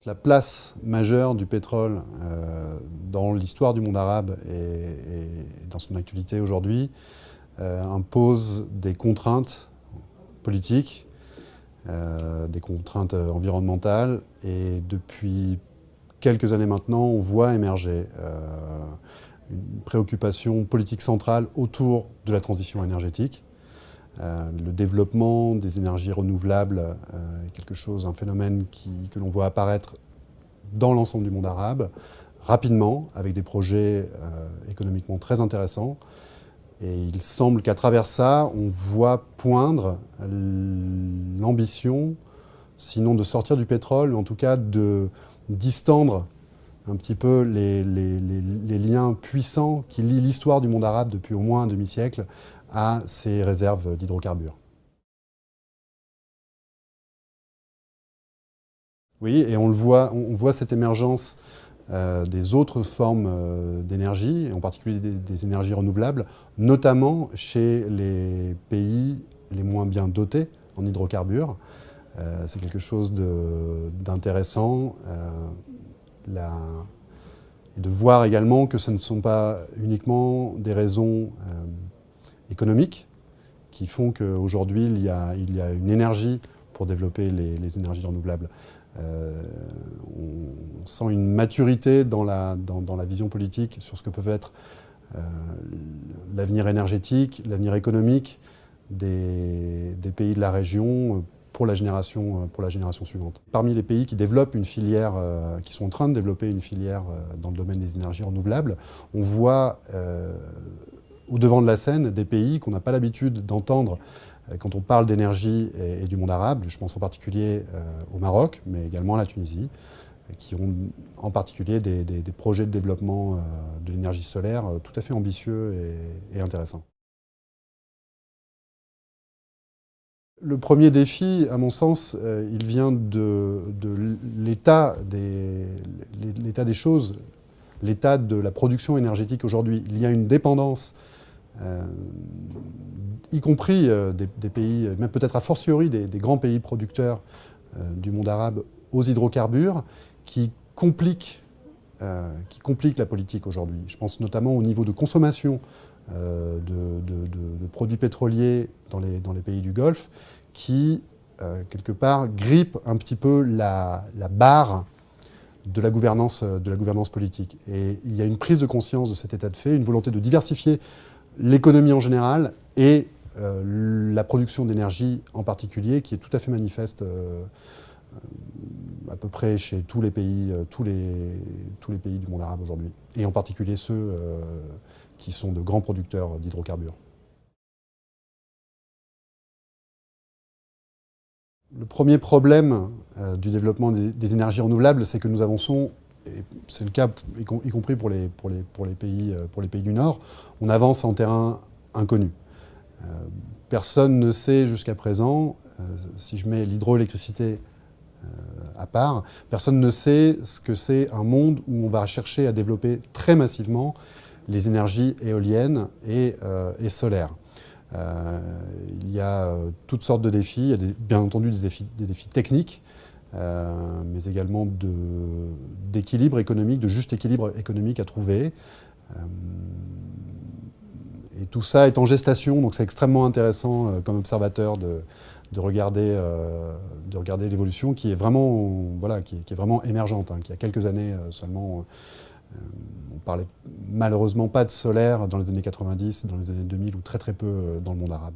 La place majeure du pétrole dans l'histoire du monde arabe et dans son actualité aujourd'hui impose des contraintes politiques, des contraintes environnementales, et depuis quelques années maintenant, on voit émerger une préoccupation politique centrale autour de la transition énergétique. Le développement des énergies renouvelables est un phénomène que l'on voit apparaître dans l'ensemble du monde arabe, rapidement, avec des projets économiquement très intéressants. Et il semble qu'à travers ça, on voit poindre l'ambition, sinon de sortir du pétrole, mais en tout cas de distendre un petit peu les liens puissants qui lient l'histoire du monde arabe depuis au moins un demi-siècle à ces réserves d'hydrocarbures. Oui, et on voit cette émergence des autres formes d'énergie, en particulier des énergies renouvelables, notamment chez les pays les moins bien dotés en hydrocarbures. C'est quelque chose d'intéressant. Et de voir également que ce ne sont pas uniquement des raisons économiques qui font qu'aujourd'hui il y a une énergie pour développer les énergies renouvelables. On sent une maturité dans la vision politique sur ce que peuvent être l'avenir énergétique, l'avenir économique des pays de la région pour la génération suivante. Parmi les pays qui développent une filière, qui sont en train de développer une filière dans le domaine des énergies renouvelables, on voit au devant de la scène des pays qu'on n'a pas l'habitude d'entendre quand on parle d'énergie et du monde arabe. Je pense en particulier au Maroc, mais également à la Tunisie, qui ont en particulier des projets de développement de l'énergie solaire tout à fait ambitieux et intéressants. Le premier défi, à mon sens, il vient de l'état des choses, l'état de la production énergétique aujourd'hui. Il y a une dépendance, y compris des pays, même peut-être a fortiori des grands pays producteurs du monde arabe, aux hydrocarbures, qui complique la politique aujourd'hui. Je pense notamment au niveau de consommation de produits pétroliers dans les pays du Golfe, qui, quelque part, grippe un petit peu la barre de la gouvernance politique. Et il y a une prise de conscience de cet état de fait, une volonté de diversifier l'économie en général et la production d'énergie en particulier, qui est tout à fait manifeste à peu près chez tous les pays du monde arabe aujourd'hui, et en particulier ceux qui sont de grands producteurs d'hydrocarbures. Le premier problème du développement des énergies renouvelables, c'est que nous avançons, et c'est le cas y compris pour les pays du Nord, on avance en terrain inconnu. Personne ne sait jusqu'à présent, si je mets l'hydroélectricité à part, personne ne sait ce que c'est un monde où on va chercher à développer très massivement les énergies éoliennes et solaires. Il y a toutes sortes de défis, il y a bien entendu des défis techniques, mais également d'équilibre économique, de juste équilibre économique à trouver. Et tout ça est en gestation, donc c'est extrêmement intéressant comme observateur de regarder l'évolution qui est vraiment, qui est vraiment émergente, qui a quelques années seulement. On parlait malheureusement pas de solaire dans les années 90, dans les années 2000, ou très très peu dans le monde arabe.